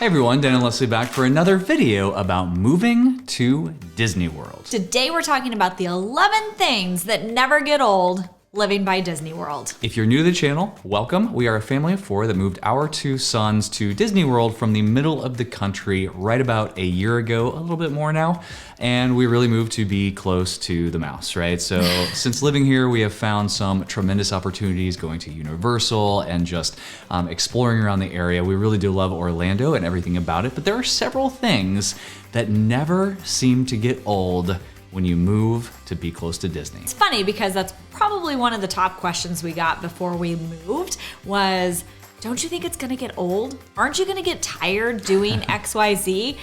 Hey everyone, Dan and Leslie back for another video about moving to Disney World. Today we're talking about the 11 things that never get old living by Disney World. If you're new to the channel, welcome. We are a family of 4 that moved our 2 sons to Disney World from the middle of the country right about a year ago, a little bit more now. And we really moved to be close to the mouse, right? So since living here, we have found some tremendous opportunities going to Universal and just exploring around the area. We really do love Orlando and everything about it, but there are several things that never seem to get old when you move to be close to Disney. It's funny because that's probably one of the top questions we got before we moved was, don't you think it's gonna get old? Aren't you gonna get tired doing XYZ?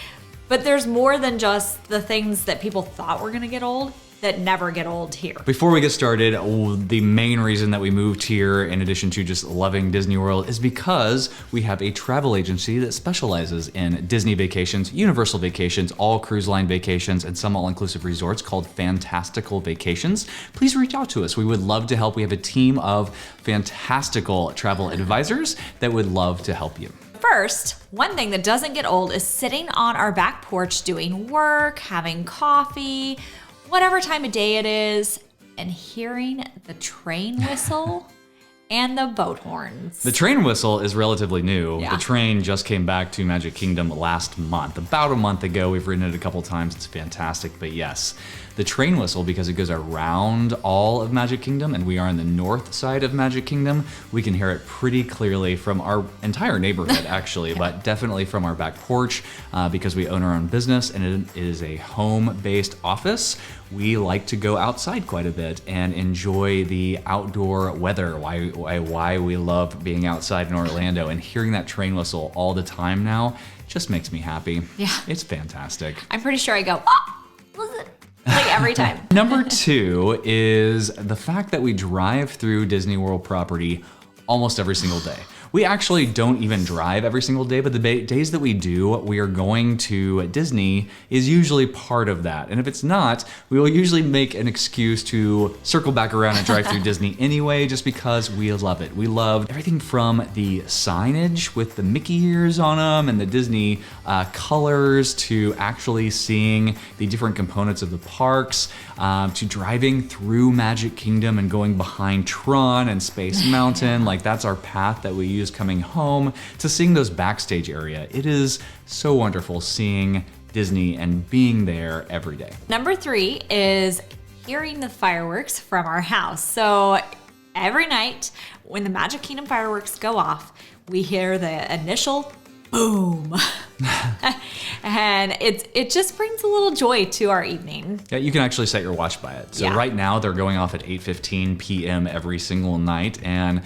But there's more than just the things that people thought were gonna get old that never get old here. Before we get started, the main reason that we moved here, in addition to just loving Disney World, is because we have a travel agency that specializes in Disney vacations, Universal vacations, all cruise line vacations, and some all-inclusive resorts called Fantastical Vacations. Please reach out to us. We would love to help. We have a team of fantastical travel advisors that would love to help you. First, one thing that doesn't get old is sitting on our back porch doing work, having coffee, whatever time of day it is, and hearing the train whistle and the boat horns. The train whistle is relatively new. Yeah. The train just came back to Magic Kingdom last month. About a month ago, we've ridden it a couple times. It's fantastic, but yes, the train whistle, because it goes around all of Magic Kingdom and we are on the north side of Magic Kingdom, we can hear it pretty clearly from our entire neighborhood actually, but definitely from our back porch because we own our own business and it is a home-based office. We like to go outside quite a bit and enjoy the outdoor weather, why we love being outside in Orlando, and hearing that train whistle all the time now just makes me happy. Yeah. It's fantastic. I'm pretty sure I go, oh, listen, like every time. Number 2 is the fact that we drive through Disney World property almost every single day. We actually don't even drive every single day, but the days that we do, we are going to Disney is usually part of that. And if it's not, we will usually make an excuse to circle back around and drive through Disney anyway, just because we love it. We love everything from the signage with the Mickey ears on them and the Disney colors, to actually seeing the different components of the parks, to driving through Magic Kingdom and going behind Tron and Space Mountain. Like, that's our path that we use coming home, to seeing those backstage area. It is so wonderful seeing Disney and being there every day. Number 3 is hearing the fireworks from our house. So every night when the Magic Kingdom fireworks go off, we hear the initial boom. And it just brings a little joy to our evening. Yeah, you can actually set your watch by it. So Yeah. Right now they're going off at 8:15 p.m. every single night, and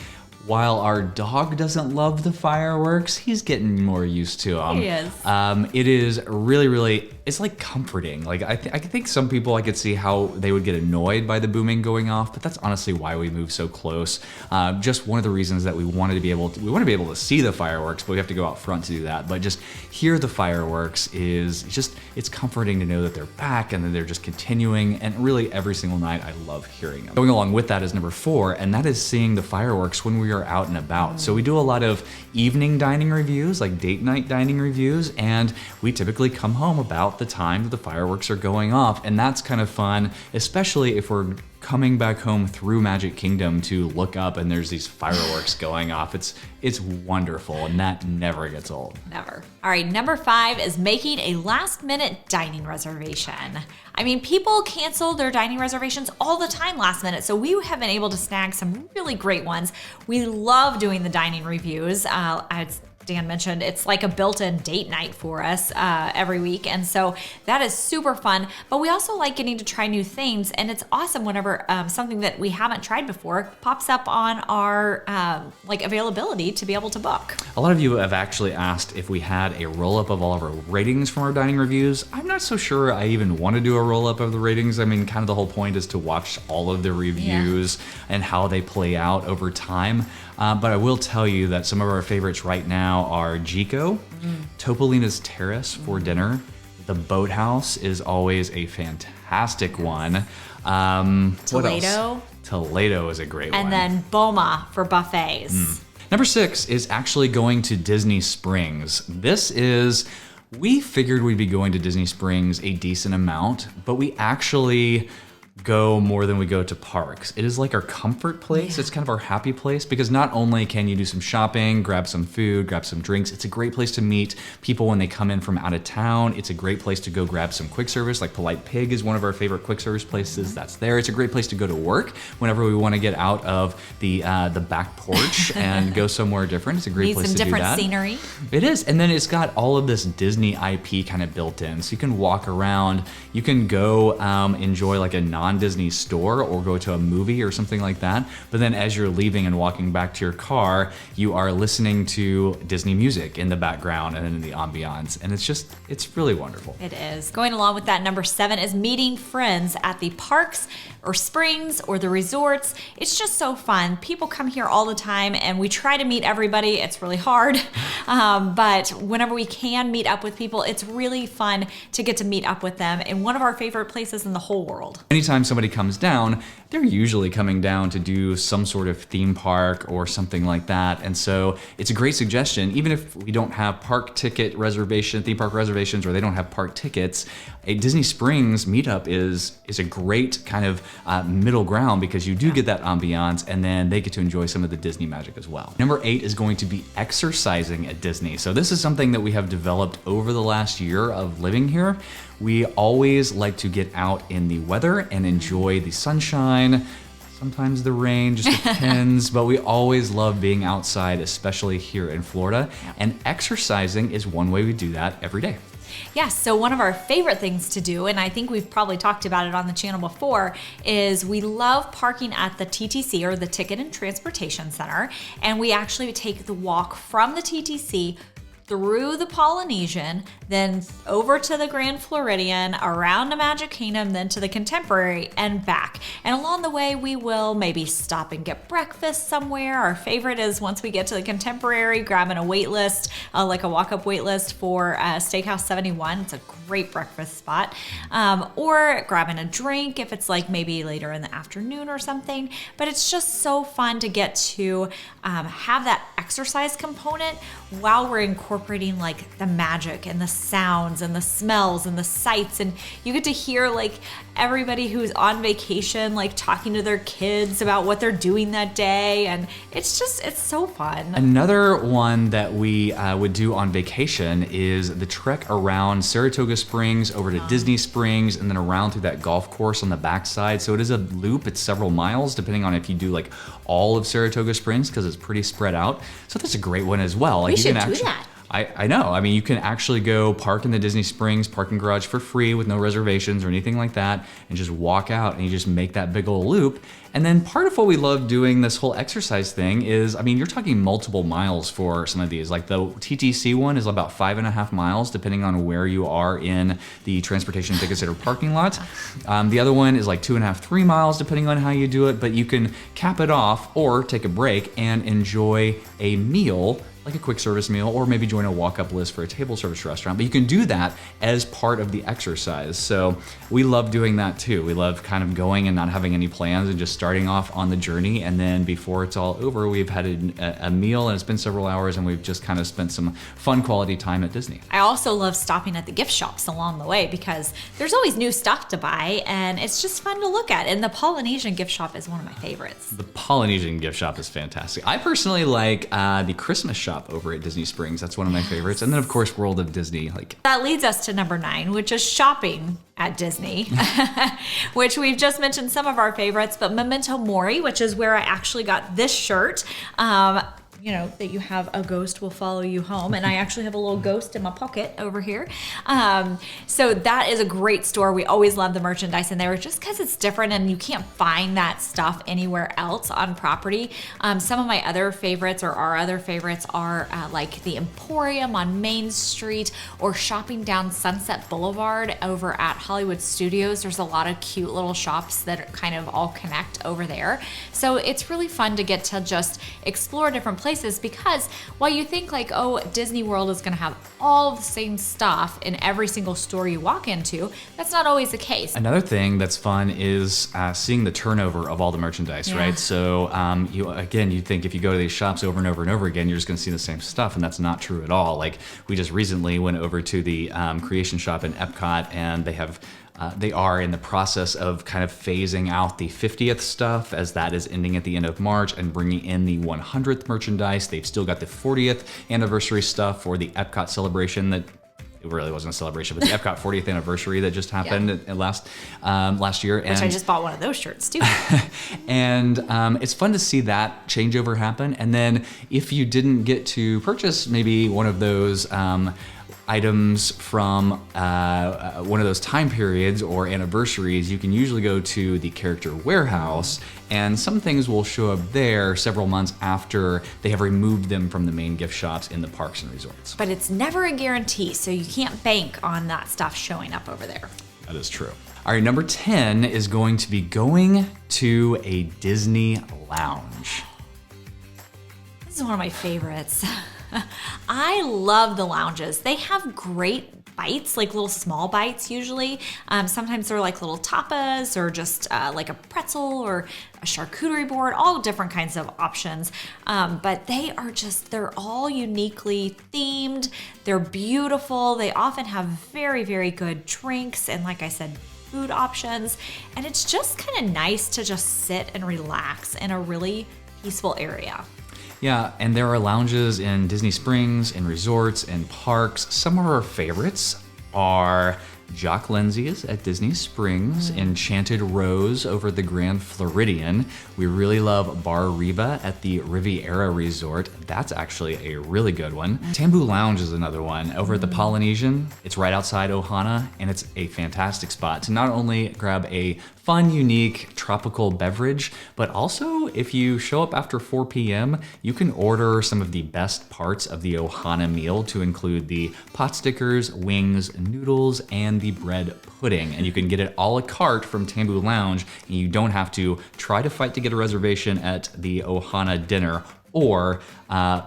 while our dog doesn't love the fireworks, he's getting more used to them. He is. It is really, it's like comforting. Like I think some people, I could see how they would get annoyed by the booming going off, but that's honestly why we moved so close. Just one of the reasons that we want to be able to see the fireworks, but we have to go out front to do that. But just hear the fireworks is just, it's comforting to know that they're back and that they're just continuing. And really every single night, I love hearing them. Going along with that is number 4, and that is seeing the fireworks when we are out and about. So we do a lot of evening dining reviews, like date night dining reviews, and we typically come home about the time that the fireworks are going off, and that's kind of fun, especially if we're coming back home through Magic Kingdom to look up and there's these fireworks going off. It's wonderful, and that never gets old. Never. All right, number 5 is making a last-minute dining reservation. I mean, people cancel their dining reservations all the time last minute, so we have been able to snag some really great ones. We love doing the dining reviews. As Dan mentioned, it's like a built-in date night for us every week, and so that is super fun. But we also like getting to try new things, and it's awesome whenever something that we haven't tried before pops up on our like availability to be able to book. A lot of you have actually asked if we had a roll-up of all of our ratings from our dining reviews. I'm not so sure I even want to do a roll-up of the ratings. I mean, kind of the whole point is to watch all of the reviews and how they play out over time. But I will tell you that some of our favorites right now are Jico, Topolina's Terrace for dinner. The Boathouse is always a fantastic one. What else? Toledo. Toledo is a great one. And then Boma for buffets. Number 6 is actually going to Disney Springs. We figured we'd be going to Disney Springs a decent amount, but we actually go more than we go to parks. It is like our comfort place. It's kind of our happy place because not only can you do some shopping, grab some food, grab some drinks, it's a great place to meet people when they come in from out of town. It's a great place to go grab some quick service, like Polite Pig is one of our favorite quick service places that's there. It's a great place to go to work whenever we want to get out of the back porch and go somewhere different. It's a great place to do that. Need some different scenery. It is, and then it's got all of this Disney IP kind of built in. So you can walk around, you can go enjoy like a non-Disney store or go to a movie or something like that. But then as you're leaving and walking back to your car, you are listening to Disney music in the background and in the ambiance. And it's really wonderful. It is. Going along with that, number 7 is meeting friends at the parks or springs or the resorts. It's just so fun. People come here all the time and we try to meet everybody. It's really hard. But whenever we can meet up with people, it's really fun to get to meet up with them in one of our favorite places in the whole world. Anytime somebody comes down, they're usually coming down to do some sort of theme park or something like that. And so it's a great suggestion, even if we don't have theme park reservations, or they don't have park tickets, a Disney Springs meetup is a great kind of middle ground because you do get that ambiance and then they get to enjoy some of the Disney magic as well. Number 8 is going to be exercising at Disney. So this is something that we have developed over the last year of living here. We always like to get out in the weather and enjoy the sunshine, sometimes the rain, just depends, but we always love being outside, especially here in Florida. And exercising is one way we do that every day. Yes, so one of our favorite things to do, and I think we've probably talked about it on the channel before, is we love parking at the TTC, or the Ticket and Transportation Center, and we actually take the walk from the TTC through the Polynesian, then over to the Grand Floridian, around the Magic Kingdom, then to the Contemporary and back. And along the way, we will maybe stop and get breakfast somewhere. Our favorite is once we get to the Contemporary, grabbing a wait list, like a walk-up wait list for Steakhouse 71. It's a great breakfast spot. Or grabbing a drink if it's like maybe later in the afternoon or something. But it's just so fun to get to have that exercise component while we're incorporating like the magic and the sounds and the smells and the sights, and you get to hear like everybody who's on vacation like talking to their kids about what they're doing that day, and it's so fun. Another one that we would do on vacation is the trek around Saratoga Springs over to Disney Springs and then around through that golf course on the backside. So it is a loop, it's several miles depending on if you do like all of Saratoga Springs because it's pretty spread out. So that's a great one as well. Like we should do that. I know. I mean, you can actually go park in the Disney Springs parking garage for free with no reservations or anything like that and just walk out and you just make that big old loop. And then part of what we love doing this whole exercise thing is, I mean, you're talking multiple miles for some of these. Like the TTC one is about 5.5 miles, depending on where you are in the Transportation Ticket Center parking lot. The other one is like 2.5, 3 miles, depending on how you do it. But you can cap it off or take a break and enjoy a meal, like a quick service meal, or maybe join a walk-up list for a table service restaurant. But you can do that as part of the exercise. So we love doing that too. We love kind of going and not having any plans and just starting off on the journey. And then before it's all over, we've had a meal and it's been several hours and we've just kind of spent some fun quality time at Disney. I also love stopping at the gift shops along the way because there's always new stuff to buy and it's just fun to look at. And the Polynesian gift shop is one of my favorites. The Polynesian gift shop is fantastic. I personally like the Christmas shop over at Disney Springs. That's one of my favorites. And then of course, World of Disney. That leads us to number 9, which is shopping at Disney, which we've just mentioned some of our favorites, but Memento Mori, which is where I actually got this shirt. You know, that you have a ghost will follow you home. And I actually have a little ghost in my pocket over here. So that is a great store. We always love the merchandise in there just because it's different and you can't find that stuff anywhere else on property. Some of my other favorites, or our other favorites, are like the Emporium on Main Street or shopping down Sunset Boulevard over at Hollywood Studios. There's a lot of cute little shops that kind of all connect over there. So it's really fun to get to just explore different places places, because while you think like, oh, Disney World is going to have all the same stuff in every single store you walk into, that's not always the case. Another thing that's fun is seeing the turnover of all the merchandise, right? So you'd think if you go to these shops over and over and over again, you're just going to see the same stuff, and that's not true at all. Like, we just recently went over to the Creation Shop in Epcot, and they are in the process of kind of phasing out the 50th stuff, as that is ending at the end of March, and bringing in the 100th merchandise. They've still got the 40th anniversary stuff for the Epcot celebration that it really wasn't a celebration, but the Epcot 40th anniversary that just happened last year. Which I just bought one of those shirts too. And it's fun to see that changeover happen. And then if you didn't get to purchase maybe one of those items from one of those time periods or anniversaries, you can usually go to the character warehouse, and some things will show up there several months after they have removed them from the main gift shops in the parks and resorts. But it's never a guarantee, so you can't bank on that stuff showing up over there. That is true. All right, number 10 is going to be going to a Disney lounge. This is one of my favorites. I love the lounges. They have great bites, like little small bites usually. Sometimes they're like little tapas, or just like a pretzel or a charcuterie board, all different kinds of options. But they're all uniquely themed. They're beautiful. They often have very, very good drinks and, like I said, food options. And it's just kind of nice to just sit and relax in a really peaceful area. Yeah, and there are lounges in Disney Springs, in resorts, in parks. Some of our favorites are Jock Lindsay's at Disney Springs, Enchanted Rose over at the Grand Floridian. We really love Bar Riva at the Riviera Resort. That's actually a really good one. Tambu Lounge is another one over at the Polynesian. It's right outside Ohana, and it's a fantastic spot to not only grab a fun, unique tropical beverage, but also if you show up after 4 p.m., you can order some of the best parts of the Ohana meal, to include the pot stickers, wings, noodles, and the bread pudding. And you can get it a la carte from Tambu Lounge, and you don't have to try to fight to get a reservation at the Ohana dinner, or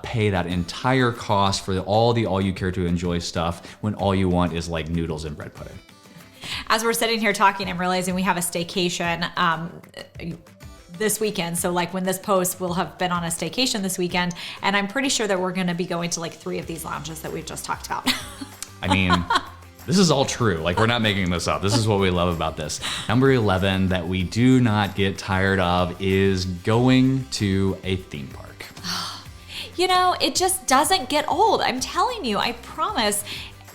pay that entire cost for all you care to enjoy stuff when all you want is like noodles and bread pudding. As we're sitting here talking, I'm realizing we have a staycation this weekend. So like when this post, we'll have been on a staycation this weekend, and I'm pretty sure that we're going to be going to like 3 of these lounges that we've just talked about. I mean, this is all true. Like, we're not making this up. This is what we love about this. Number 11 that we do not get tired of is going to a theme park. You know, it just doesn't get old. I'm telling you, I promise.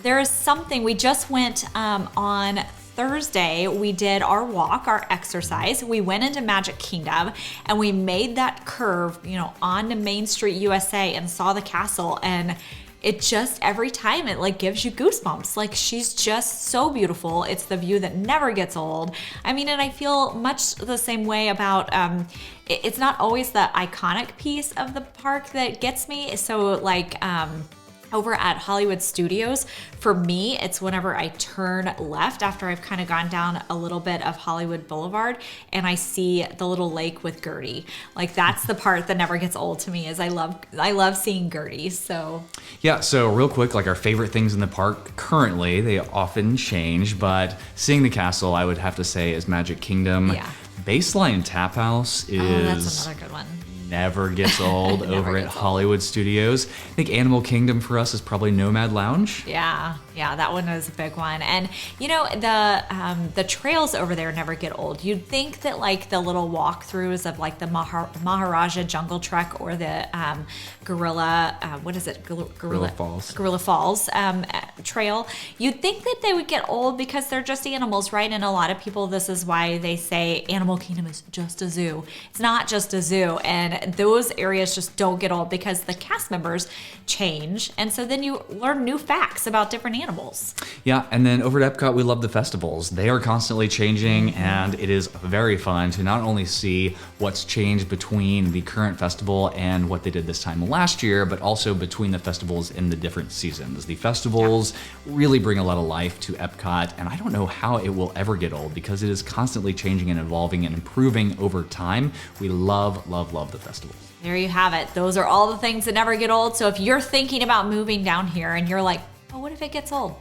There is something. We just went on Thursday. We did our walk, our exercise. We went into Magic Kingdom, and we made that curve, onto Main Street, USA, and saw the castle. And it just, every time, it like gives you goosebumps. Like, she's just so beautiful. It's the view that never gets old. I mean, and I feel much the same way about, it's not always the iconic piece of the park that gets me. So like, over at Hollywood Studios, for me, it's whenever I turn left after I've kind of gone down a little bit of Hollywood Boulevard and I see the little lake with Gertie. Like, that's the part that never gets old to me, is I love seeing Gertie. So yeah, so real quick, like our favorite things in the park currently, they often change, but seeing the castle, I would have to say, is Magic Kingdom. Yeah. Baseline Tap House is that's another good one. Never gets old over at Hollywood Studios. I think Animal Kingdom for us is probably Nomad Lounge. Yeah, that one was a big one. And the trails over there never get old. You'd think that like the little walkthroughs of like the Maharaja Jungle Trek or the Gorilla Falls trail, you'd think that they would get old because they're just animals, right? And a lot of people, this is why they say Animal Kingdom is just a zoo. It's not just a zoo. And those areas just don't get old because the cast members change. And so then you learn new facts about different animals. Yeah, and then over at Epcot, we love the festivals. They are constantly changing, and it is very fun to not only see what's changed between the current festival and what they did this time last year, but also between the festivals in the different seasons. The festivals really bring a lot of life to Epcot, and I don't know how it will ever get old because it is constantly changing and evolving and improving over time. We love, love, love the festivals. There you have it. Those are all the things that never get old. So if you're thinking about moving down here and you're like, oh, what if it gets old?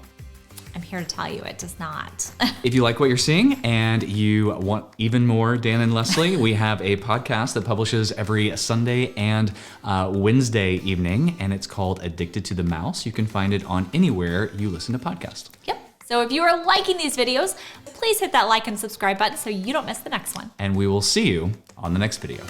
I'm here to tell you it does not. If you like what you're seeing and you want even more Dan and Leslie, we have a podcast that publishes every Sunday and Wednesday evening, and it's called Addicted to the Mouse. You can find it on anywhere you listen to podcasts. Yep. So if you are liking these videos, please hit that like and subscribe button so you don't miss the next one. And we will see you on the next video.